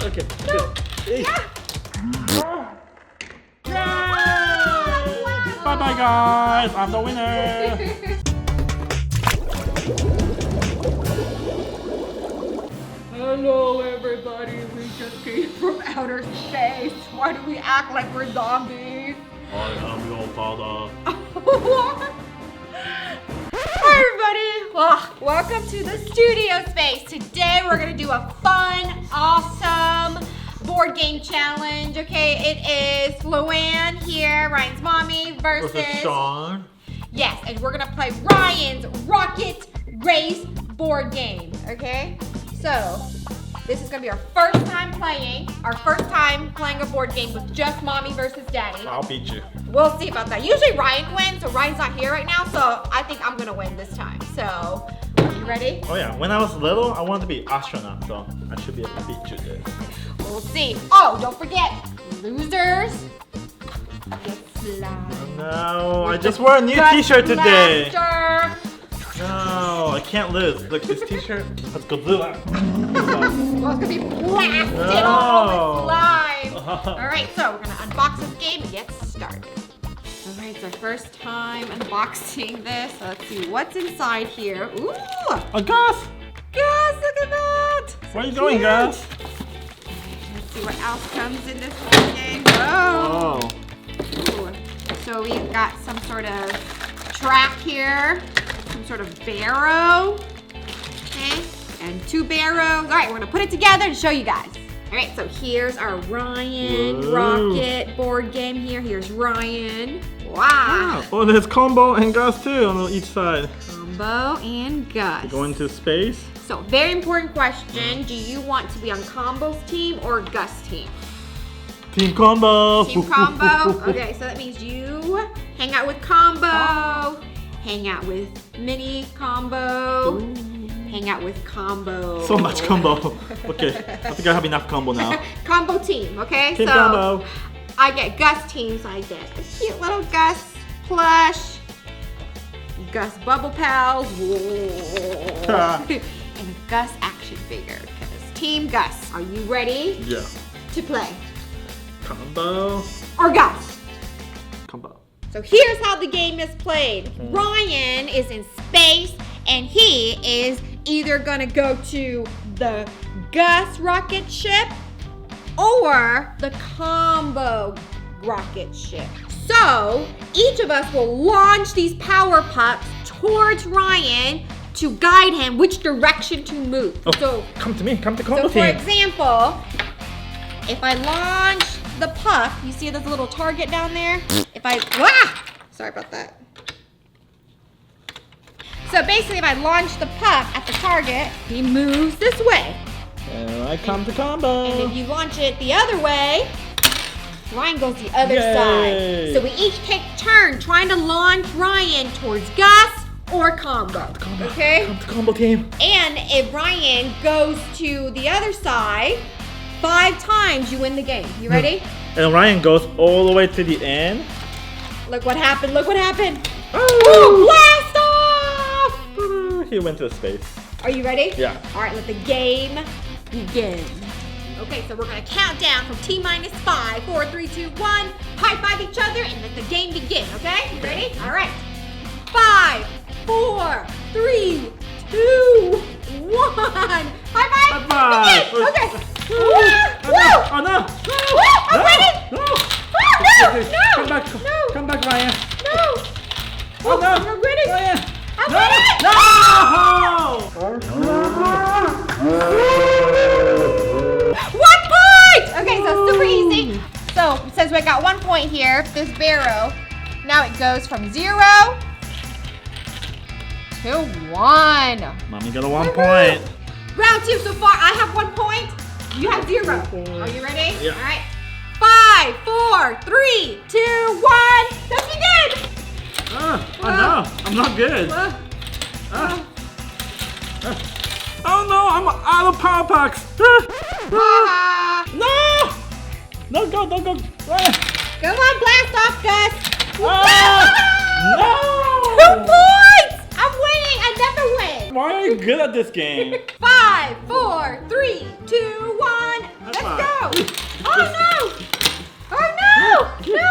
Okay. No. Hey. Yeah. Bye bye guys. I'm the winner. Hello everybody, we just came from outer space. Why do we act like we're zombies? I am your father. Hi everybody, welcome to the studio space. Today we're gonna do a fun, awesome board game challenge. Okay, it is Luann here, Ryan's mommy, versus Sean. Yes, and we're gonna play Ryan's Rocket Race board game. Okay, so this is gonna be our first time playing a board game with just mommy versus daddy. I'll beat you. We'll see about that. Usually Ryan wins, so Ryan's not here right now, so I think I'm gonna win this time. So, are you ready? Oh yeah, when I was little, I wanted to be astronaut, so I should be able to beat you there. We'll see. Oh, don't forget, losers get slime. No, I just wore a new t-shirt today. Blaster. No, I can't lose. Look, this t-shirt has Godzilla. Well, it's gonna be blasted all with slime. Alright, so we're gonna unbox this game and get started. Alright, it's our first time unboxing this. So let's see what's inside here. Ooh! A Gus! Gus, look at that! Where are you going, Gus? Let's see what else comes in this game. Whoa! Oh. Ooh. So we've got some sort of track here. Some sort of barrow. Okay. And two barrows. Alright, we're gonna put it together to show you guys. Alright, so here's our Ryan Rocket board game here. Here's Ryan. Wow. Oh, there's Combo and Gus too on each side. Combo and Gus. You're going to space? So, very important question. Do you want to be on Combo's team or Gus' team? Team Combo. Team Combo. Okay, so that means you hang out with Combo. Hang out with Mini Combo. Hang out with Combo. So much Combo. Okay, I think I have enough Combo now. Combo team, okay? Team so Combo. I get Gus team, so I get a cute little Gus plush, Gus Bubble Pals, and a Gus action figure. Because Team Gus, are you ready? Yeah. To play? Combo. Or Gus? Combo. So here's how the game is played. Ryan is in space, and he is either gonna go to the Gus rocket ship or the Combo rocket ship. So each of us will launch these power pucks towards Ryan to guide him which direction to move. Oh, So come to me. Come to Combo So for team. example, if I launch the puck, you see this little target down there? Sorry about that. So basically, if I launch the puck at the target, he moves this way. And I come to Combo. And if you launch it the other way, Ryan goes the other Yay. side. So we each take turn trying to launch Ryan towards Gus or Combo. Okay? Come to Combo team. And if Ryan goes to the other side 5 times, you win the game. You ready? And Ryan goes all the way to the end. Look what happened. Look what happened. Oh. Blast off! He went to space. Are you ready? Yeah. All right, let the game begin. Okay, so we're gonna count down from T-5, 4, 3, 2, 1. High five each other and let the game begin, okay? You ready? All right. 5, 4, 3, 2, 1. High five! High five. Begin. Okay. Woo! Woo! Oh no! Woo! I'm winning! No! No! No! Come back! No! Come back, Ryan! No! Oh no! I'm winning! Ryan! I'm No! winning! No! 1 point! Okay, so super easy. So since we got 1 point here, this barrow, now it goes from 0 to 1. Mommy got a 1 point. Round 2 so far, I have 1 point. You have 0. Are you ready? Yeah. All right. 5, 4, 3, 2, 1. Let's begin. Oh no! I'm not good. Oh no! I'm out of power packs. No! Don't go! Don't go! Ryan. Come on, blast off, Gus. No! 2 points. I'm winning. Another win. Why are you good at this game? 5, 4, 3, 2, 1. Let's go! Oh no! Oh no! No!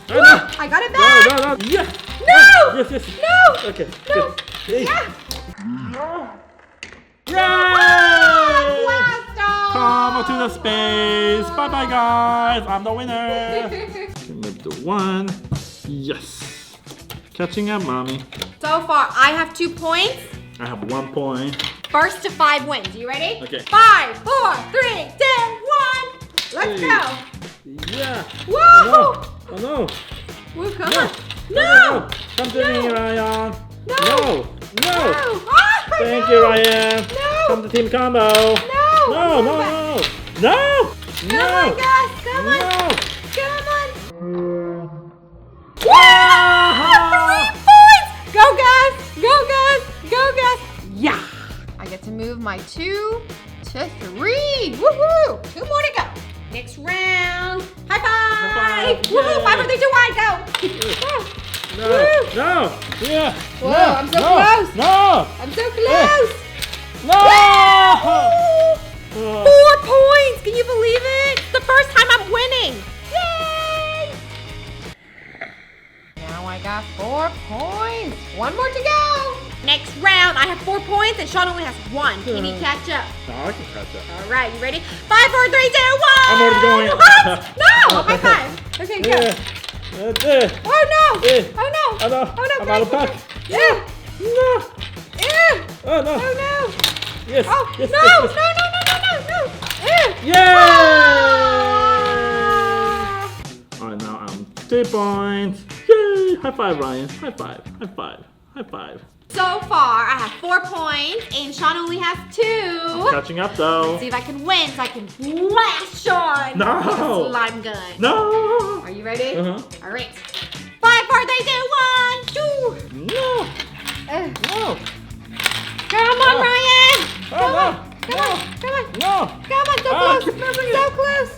No! I got it back! No! Yeah! No! Yes! No! Okay. No! Good. Yeah! Yay! Blast off! Come to the space! Bye bye, guys! I'm the winner! Move to 1. Yes! Catching up, mommy. So far, I have 2 points. I have 1 point. First to 5 wins. You ready? Okay. 5, 4, 3, 2, 1. Let's go. Yeah! Woo! Oh no! Woo, come No! on. No! Come to me, Ryan! No! No! No! Oh, Thank no. you, Ryan! No! Come to Team Combo! No! No! No! No! Come on, Gus! Come on! No! Come on! Ah! 3 points! Go, Gus! Go, Gus! Go, Gus! Yeah! I get to move my 2 to 3. Woohoo! 2 more to go. Next round. High five! Woohoo! Yay. 5, 4, 3, 2, 1, go! No! Woo. No! Yeah! Whoa, no, I'm so close. No! I'm so close! No! Woo! 4 points! Can you believe it? It's the first time I'm winning! Yay! Now I got 4 points. 1 more to go. Next round, I have 4 points and Sean only has 1. Can he catch up? No, I can catch up. All right, you ready? 5, 4, 3, 2, 1. I'm already going. What? No! High five. Okay, go. Yeah. That's it. Oh no! Yeah. Oh no! Oh no! Oh no! I'm out of break. puck. Yeah! No! Yeah! Oh no! Oh no! Yes! Oh yes, no! yes, yes. No! No! No! No! No! No! Yay! Ah! Alright, now I'm 3 points. Yay! High five, Ryan. High five. High five. High five. So far, I have 4 points, and Sean only has 2. Catching up though. See if I can win, so I can blast Sean No. with a slime gun. No! Are you ready? Uh-huh. All right. 5, 4, 3, 2, 1. No! No! Come on, Oh. Ryan. Oh, Come no. on. Come on. Come on. No! Come on. So Ah, close. keep moving So it. close.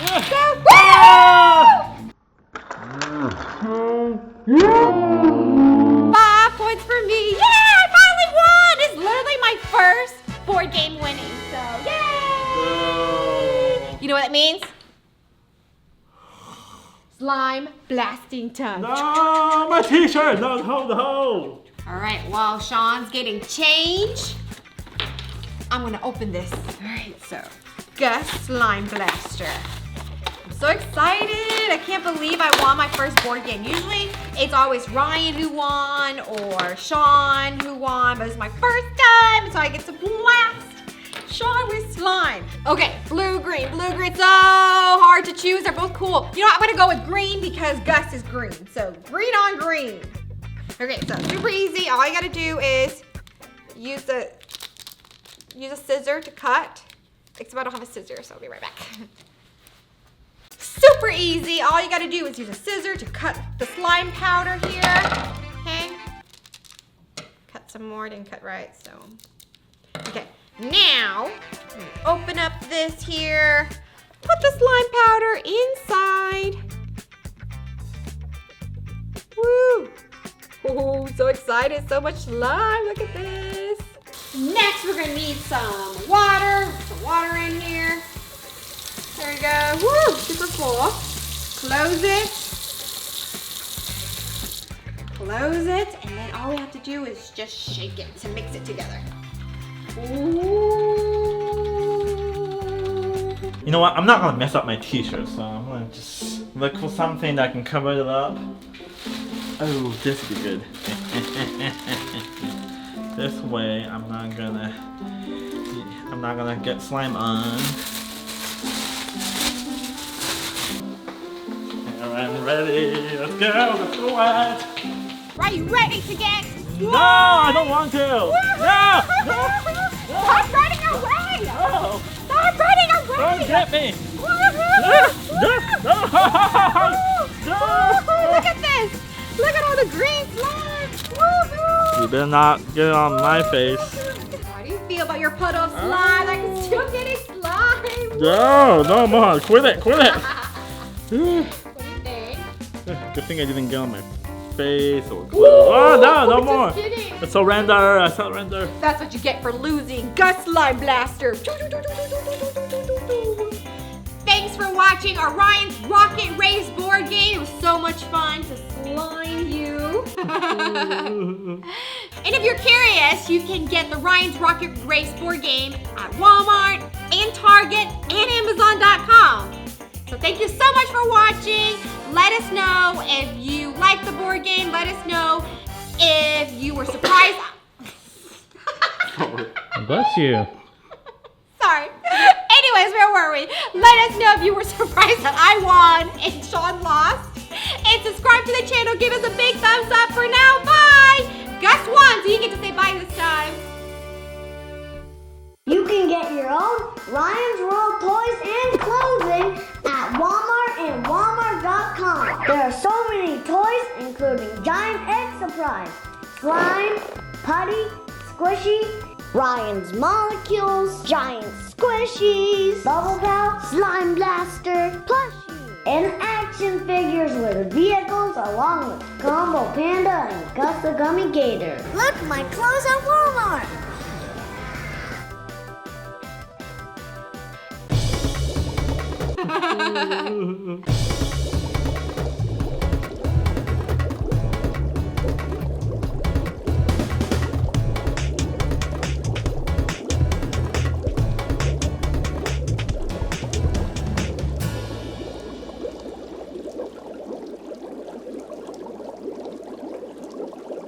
Yeah. So Ah! 5 points for me. Yeah, I finally won. It's literally my first board game winning. So, yay! You know what that means? Slime blasting time. No! My t-shirt! No, no! All right, while Sean's getting change, I'm gonna open this. All right, so Gus Slime Blaster. I'm so excited. I can't believe I won my first board game. Usually it's always Ryan who won or Sean who won, but it's my first time, so I get to blast Sean with slime. Okay, blue, green, so hard to choose. They're both cool. You know what, I'm gonna go with green because Gus is green. So green on green. Okay, so super easy. All you gotta do is use a scissor to cut. Except I don't have a scissor, so I'll be right back. Super easy. All you gotta do is use a scissor to cut the slime powder here. Okay. Cut some more, didn't cut right, so. Okay, now, open up this here. Put the slime powder inside. Woo! Oh, so excited, so much slime, look at this. Next, we're gonna need some water. Put some water in here. There we go, woo, super full. Close it. Close it, and then all we have to do is just shake it to mix it together. Ooh. You know what? I'm not gonna mess up my t-shirt, so I'm gonna just look for something that can cover it up. Oh, this would be good. This way, I'm not gonna get slime on. Alright, I'm ready. Let's go. Let's go wet. Are you ready to get? No, I don't want to. No, no, Stop running away! no. Stop running away! Don't get me. Look at this! Look at all the green slime! Woohoo! You better not get it on my face. How do you feel about your puddle of slime? I can still get slime! No, no more. Quit it. Quit it. What do you think? Good thing I didn't get on my face or clothes. Oh, no, no more. Just kidding. I surrender. I surrender. That's what you get for losing. Gus Slime Blaster. watching our Ryan's Rocket Race board game. It was so much fun to slime you. And if you're curious, you can get the Ryan's Rocket Race board game at Walmart and Target and Amazon.com. So thank you so much for watching. Let us know if you like the board game. Let us know if you were surprised. Bless you. Sorry. Anyways, where were we? Let us know if you were surprised that I won and Sean lost. And subscribe to the channel. Give us a big thumbs up for now. Bye. Gus won, so you get to say bye this time. You can get your own Ryan's World toys and clothing at Walmart and Walmart.com. There are so many toys, including Giant Egg Surprise, Slime, Putty, Squishy, Ryan's Molecules, Giant Squishies, Bubble Pal, Slime Blaster, Plushie, and action figures with vehicles along with Combo Panda and Gus the Gummy Gator. Look, my clothes at Walmart!